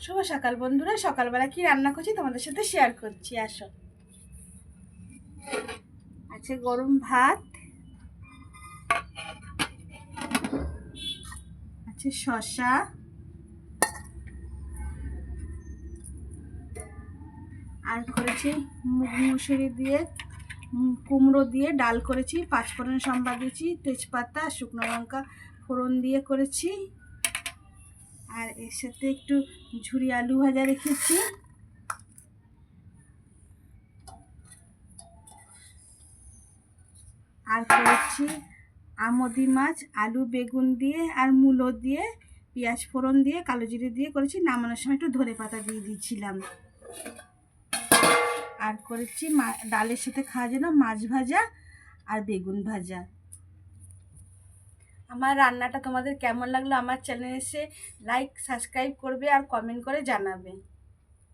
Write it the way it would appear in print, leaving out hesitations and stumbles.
শুভ সকাল বন্ধুরা। সকালবেলা কি রান্না করছি তোমাদের সাথে শেয়ার করছি, আসো। আছে গরম ভাত, আছে শসা, আর করেছি মুগ মুসুরি দিয়ে কুমড়ো দিয়ে ডাল করেছি, পাঁচফোড়ন সম্বাদ দিয়েছি, তেজপাতা শুকনো লঙ্কা ফোড়ন দিয়ে করেছি। আর এর সাথে একটু ঝুরি আলু ভাজা রেখেছি। আর করেছি আমোদি মাছ আলু বেগুন দিয়ে আর মূলো দিয়ে পেঁয়াজ ফোড়ন দিয়ে কালো জিরে দিয়ে করেছি। নামানোর সময় একটু ধনে পাতা দিয়ে দিয়েছিলাম। আর করেছি ডালের সাথে খাওয়ার জন্য মাছ ভাজা আর বেগুন ভাজা। আমার রান্নাটা তোমাদের কেমন লাগলো আমার চ্যানেলে এসে লাইক সাবস্ক্রাইব করবে আর কমেন্ট করে জানাবে।